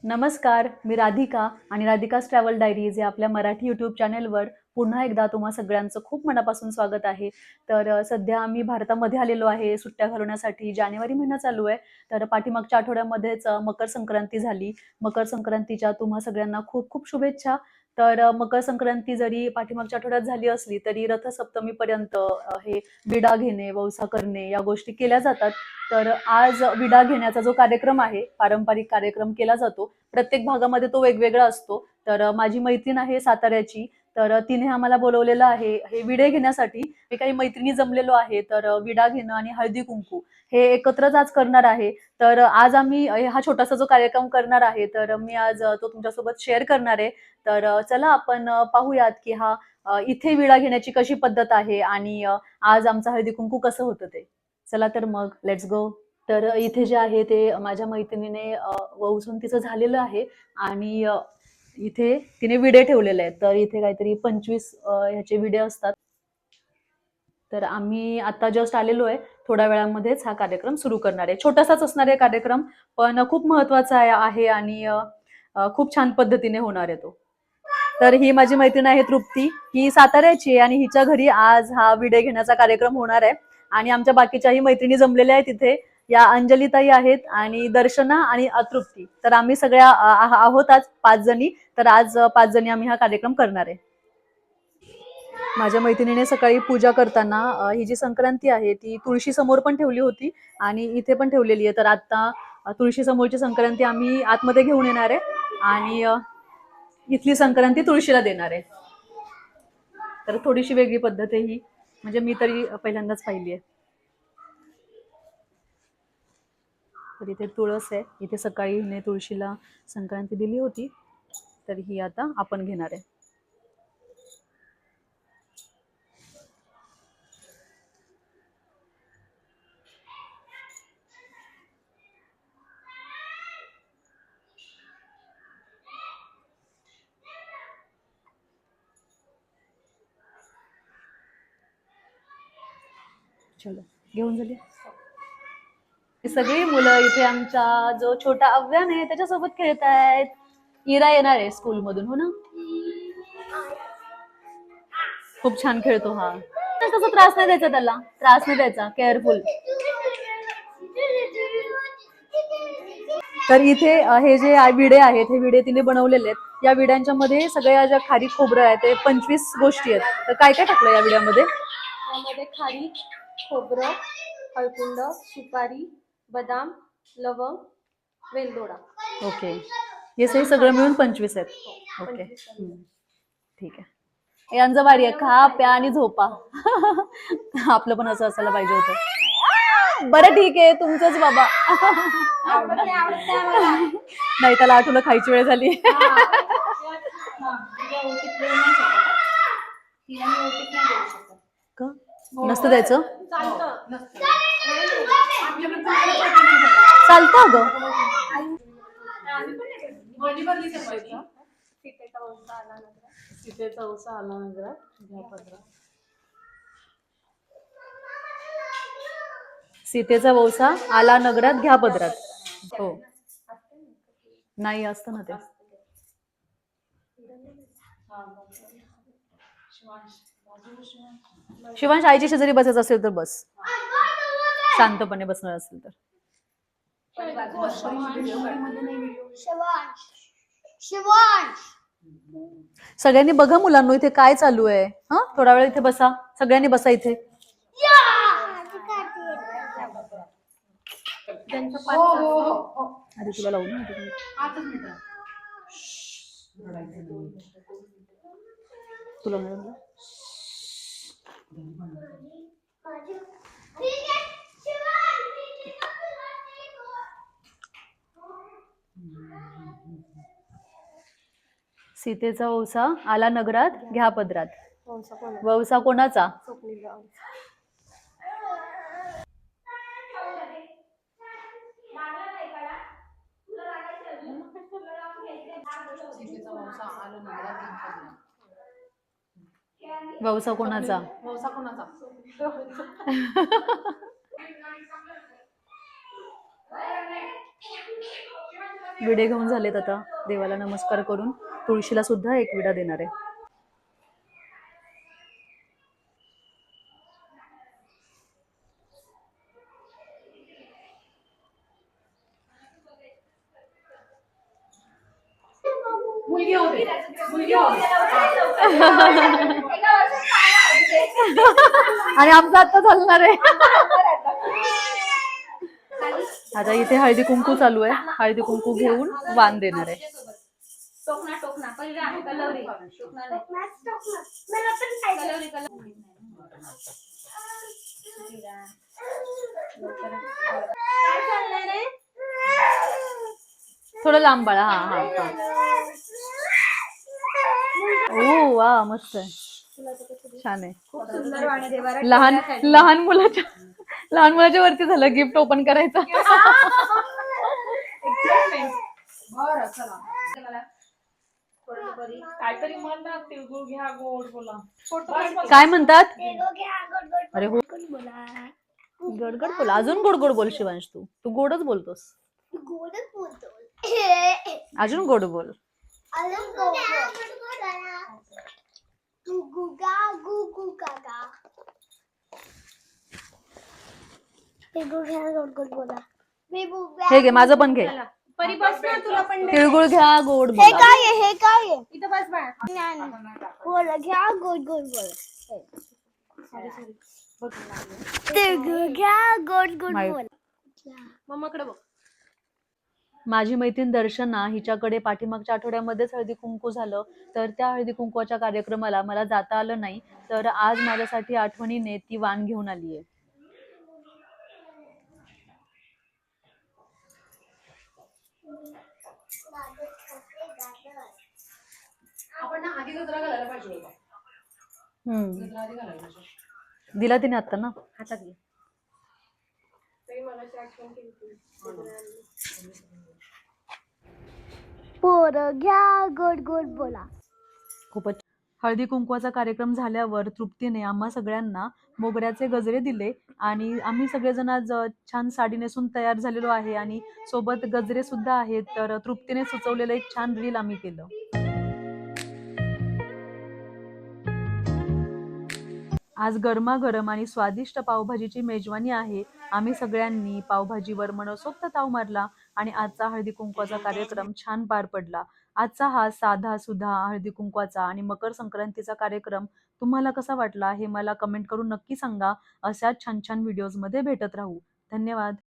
नमस्कार, मी राधिका आणि राधिका's travel diaries या आपल्या मराठी यूट्यूब चॅनेलवर पुन्हा एकदा तुम्हा सगळ्यांचं खूप मनापासून स्वागत आहे. तर सध्या आम्ही भारतामध्ये आलेलो आहे सुट्ट्या घालवण्यासाठी. जानेवारी महिना चालू आहे. तर पाठीमागच्या आठवड्यामध्येच मकर संक्रांती झाली. मकर संक्रांतीच्या तुम्हा सगळ्यांना खूप खूप शुभेच्छा. तर मकर संक्रांती जरी पाठीमागच्या आठवड्यात झाली असली तरी रथसप्तमीपर्यंत हे विडा घेणे, वौसा करणे या गोष्टी केल्या जातात. तर आज विडा घेण्याचा जो कार्यक्रम आहे, पारंपरिक कार्यक्रम केला जातो. प्रत्येक भागामध्ये तो वेगवेगळा असतो. तर माझी मैत्रीण आहे साताऱ्याची. तर तिने आम्हाला बोलवलेलं आहे हे विडे घेण्यासाठी. मी काही मैत्रिणी जमलेलो आहे. तर विडा घेणं आणि हळदी कुंकू हे एकत्रच आज करणार आहे. तर आज आम्ही हा छोटासा जो कार्यक्रम करणार आहे तर मी आज तो तुमच्यासोबत शेअर करणार आहे. तर चला आपण पाहूयात की हा इथे विडा घेण्याची कशी पद्धत आहे आणि आज आमचं हळदी कुंकू कसं होतं ते. चला तर मग लेट्स गो. तर इथे जे आहे ते माझ्या मैत्रिणीने वौसून तिचं झालेलं आहे आणि इथे तिने विडे ठेवलेले आहेत. तर इथे काहीतरी 25 ह्याचे विडे असतात. तर आम्ही आता जस्ट आलेलो आहे. थोड्या वेळामध्येच हा कार्यक्रम सुरू करणार आहे. छोटासाच असणार आहे कार्यक्रम, पण खूप महत्वाचा आहे आणि खूप छान पद्धतीने होणार आहे तो. तर ही माझी मैत्रीण आहे तृप्ती. ही साताऱ्याची आहे आणि हिच्या घरी आज हा विडे घेण्याचा कार्यक्रम होणार आहे. आणि आमच्या बाकीच्याही मैत्रिणी जमलेल्या आहेत तिथे. या अंजलीताई आहेत आणि दर्शना आणि अतृप्ती. तर आम्ही सगळ्या आहोत आज 5 जणी. तर आज 5 जणी आम्ही हा कार्यक्रम करणार आहे. माझ्या मैत्रिणीने सकाळी पूजा करताना ही जी संक्रांती आहे ती तुळशी समोर पण ठेवली होती आणि इथे पण ठेवलेली आहे. तर आता तुळशी समोरची संक्रांती आम्ही आतमध्ये घेऊन येणार आहे आणि इथली संक्रांती तुळशीला देणार आहे. तर थोडीशी वेगळी पद्धत आहे ही, म्हणजे मी तरी पहिल्यांदाच पाहिली आहे. तर इथे तुळस आहे. इथे सकाळी हिने तुळशीला संक्रांती दिली होती. तर ही आता आपण घेणार आहे. चलो घेऊन झाली. ही सगळी मुलं इथे आमचा जो छोटा अव्यान आहे त्याच्यासोबत खेळत आहेत. इरा येणार आहे स्कूल मधून, हो ना. खूप छान खेळतो हा. तसा त्रास नाही द्यायचा, त्याला त्रास नाही द्यायचा, केअरफुल. तर इथे हे जे विडे आहेत हे विडे तिने बनवलेले आहेत. या विड्यांच्या मध्ये सगळ्या ज्या खारी खोबरं आहे ते 25 गोष्टी आहेत. तर काय काय टाकलं या विड्यामध्ये? त्यामध्ये खारी, खोबरं, हळकुंड, सुपारी, बदाम, लवंग, वेलदोडा. ओके, हे सगळं मिळून 25 आहेत. ओके, ठीक आहे. यांचं भारी आहे, खा प्या आणि झोपा. आपलं पण असं असायला पाहिजे होतं. बरं ठीक आहे, तुमचंच बाबा. नाही, त्याला आठवलं खायची वेळ झाली. नसतं द्यायचं, चालतं ग. सीतेचा वसा आला नगरात घ्या पदरात. सीतेचा वौसा आला नगरात घ्या पदरात. हो, नाही असतं ना ते. शिवांश आईची शेजारी बसायचं असेल तर बस, शांतपणे बसणार असेल तर. सगळ्यांनी बघा मुलांनो इथे काय चालू आहे. हा, थोडा वेळ इथे बसा, सगळ्यांनी बसा इथे. अरे तुला लावू ना तुला मिळालं. सीतेचा वौसा आला नगरात घ्या पदरात. वौसा कोणाचा? वौसा कोणाचा? वौसा कोणाचा? विडे घेऊन झालेत आता देवाला नमस्कार करून तुळशीला सुद्धा एक विडा देणार आहे. आणि आमचं आता चालणार आहे. आता इथे हळदी कुंकू चालू आहे. हळदी कुंकू घेऊन वाण देणार आहे. टोकना टोकना पहिला कलवरी टोकना नाही. कलवरी कलवरी काय चाललंय रे? थोडं लांब बाळा. हा हा हा. ओ वा मस्त आहे. छान आहे. खूप सुंदर वाणे देवाला लहान लहान मुलाच्या वरती झालं गिफ्ट ओपन करायचं. बरं चला काहीतरी म्हणतात तिळगुळ घ्या गोड बोला. काय म्हणतात? अरे हो गडगड बोला. अजून गोड गोड बोल शिवांश. तू गोडच बोलतोस. गोडच बोलतो. अजून गोड बोल. अजून गोड. तू गुगा गुगू काका. ते गुगा गोड गोड बोला. मी बुगा. हे घे माझं पण घे. परी बस ना तुला पण तिळगुळ घ्या गोड हे बोला. काय आहे? हे काय आहे? इथं बस बाळ. बोला घ्या गोड गोड बोला. ते गुगा गोड गोड माहित. बोला. मम्माकडे बघ. माझी मैत्रीण दर्शना हिच्याकडे पाठीमागच्या आठवड्यामध्येच हळदी कुंकू झालं. तर त्या हळदी कुंकवाच्या कार्यक्रमाला मला जाता आलं नाही. तर आज माझ्यासाठी आठवणीने ती वाण घेऊन आली आहे. आपण ना आधी गजरा घालायला पाहिजे होता. गजरा आधी घालायला पाहिजे. दिला तिने आता ना. हातात घे. पोरं घ्या गोड गोड बोला. खूपच. हळदी कुंकवाचा कार्यक्रम झाल्यावर तृप्तीने आम्हा सगळ्यांना मोगऱ्याचे गजरे दिले आणि आम्ही सगळेजण आज छान साडी नेसून तयार झालेलो आहे आणि सोबत गजरे सुद्धा आहेत. तर तृप्तीने सुचवलेलं एक छान रील आम्ही केलं. आज गरमागरम आणि स्वादिष्ट पावभाजीची मेजवानी आहे. आम्ही सगळ्यांनी पावभाजीवर मनसोक्त ताव मारला आणि आजचा हळदी कुंकवाचा कार्यक्रम छान पार पडला. आजचा हा साधा सुधा हळदी कुंकवाचा आणि मकर संक्रांतीचा कार्यक्रम तुम्हाला कसा वाटला हे मला कमेंट करून नक्की सांगा. अशाच छान छान व्हिडिओजमध्ये भेटत राहू. धन्यवाद.